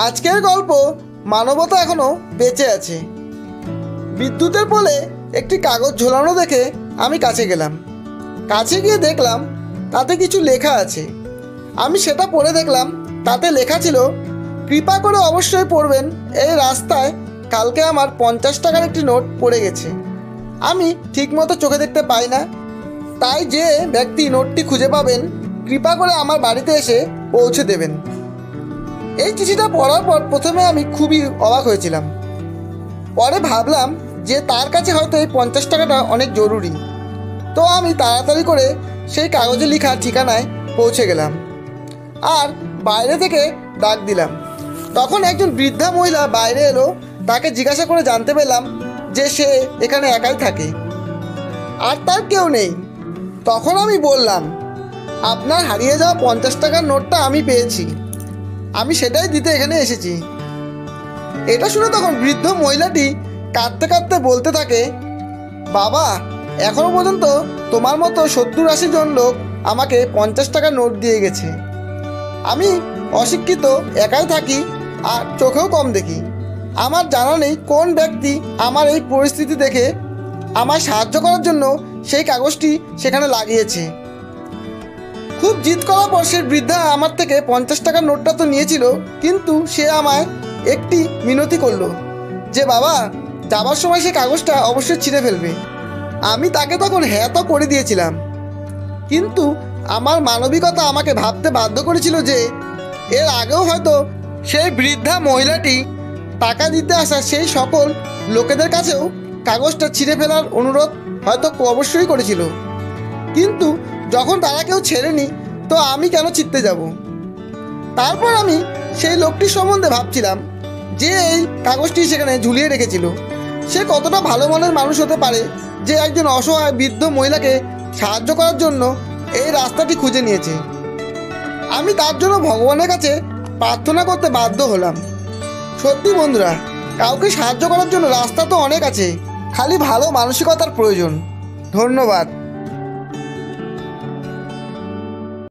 আজকের গল্প মানবতা এখনো বেঁচে আছে। বিদ্যুতের পোলে একটি কাগজ ঝোলানো দেখে আমি কাছে গেলাম। কাছে গিয়ে দেখলাম তাতে কিছু লেখা আছে। আমি সেটা পড়ে দেখলাম তাতে লেখা ছিল, কৃপা করে অবশ্যই পড়বেন, এই রাস্তায় কালকে আমার 50 টাকার একটি নোট পড়ে গেছে। আমি ঠিকমতো চোখে দেখতে পাই না, তাই যে ব্যক্তি নোটটি খুঁজে পাবেন কৃপা করে আমার বাড়িতে এসে পৌঁছে দেবেন। এই চিঠিটা পড়ার পর প্রথমে আমি খুবই অবাক হয়েছিলাম। পরে ভাবলাম যে তার কাছে হয়তো এই 50 টাকাটা অনেক জরুরি। তো আমি তাড়াতাড়ি করে সেই কাগজে লেখা ঠিকানায় পৌঁছে গেলাম আর বাইরে থেকে ডাক দিলাম। তখন একজন বৃদ্ধা মহিলা বাইরে এলো। তাকে জিজ্ঞাসা করে জানতে পেলাম যে সে এখানে একাই থাকে আর তার কেউ নেই। তখন আমি বললাম, আপনার হারিয়ে যাওয়া 50 টাকার নোটটা আমি পেয়েছি, আমি সেটাই দিতে এখানে এসেছি। এটা শুনে তখন বৃদ্ধ মহিলাটি কাঁদতে কাঁদতে বলতে থাকে, বাবা, এখনো পর্যন্ত তোমার মতো 70-80 জন লোক আমাকে 50 টাকার নোট দিয়ে গেছে। আমি অশিক্ষিত, একাই থাকি আর চোখেও কম দেখি। আমার জানা নেই কোন ব্যক্তি আমার এই পরিস্থিতি দেখে আমায় সাহায্য করার জন্য সেই কাগজটি সেখানে লাগিয়েছে। খুব জিদ করার পর সে বৃদ্ধা আমার থেকে 50 টাকার নোটটা তো নিয়েছিল, কিন্তু সে আমায় একটি মিনতি করলো যে বাবা, যাবার সময় সে কাগজটা অবশ্যই ছিঁড়ে ফেলবে। আমি তাকে তখন হ্যাঁ তো করে দিয়েছিলাম, কিন্তু আমার মানবিকতা আমাকে ভাবতে বাধ্য করেছিল যে এর আগেও হয়তো সেই বৃদ্ধা মহিলাটি টাকা দিতে আসা সেই সকল লোকেদের কাছেও কাগজটা ছিঁড়ে ফেলার অনুরোধ হয়তো অবশ্যই করেছিল, কিন্তু যখন তারা কেউ ছেড়েনি তো আমি কেন ছিঁড়তে যাব। তারপর আমি সেই লোকটির সম্বন্ধে ভাবছিলাম যে এই কাগজটি সেখানে ঝুলিয়ে রেখেছিল। সে কতটা ভালো মনের মানুষ হতে পারে যে একজন অসহায় বৃদ্ধ মহিলাকে সাহায্য করার জন্য এই রাস্তাটি খুঁজে নিয়েছে। আমি তার জন্য ভগবানের কাছে প্রার্থনা করতে বাধ্য হলাম। সত্যি বন্ধুরা, কাউকে সাহায্য করার জন্য রাস্তা তো অনেক আছে, খালি ভালো মানসিকতার প্রয়োজন। ধন্যবাদ।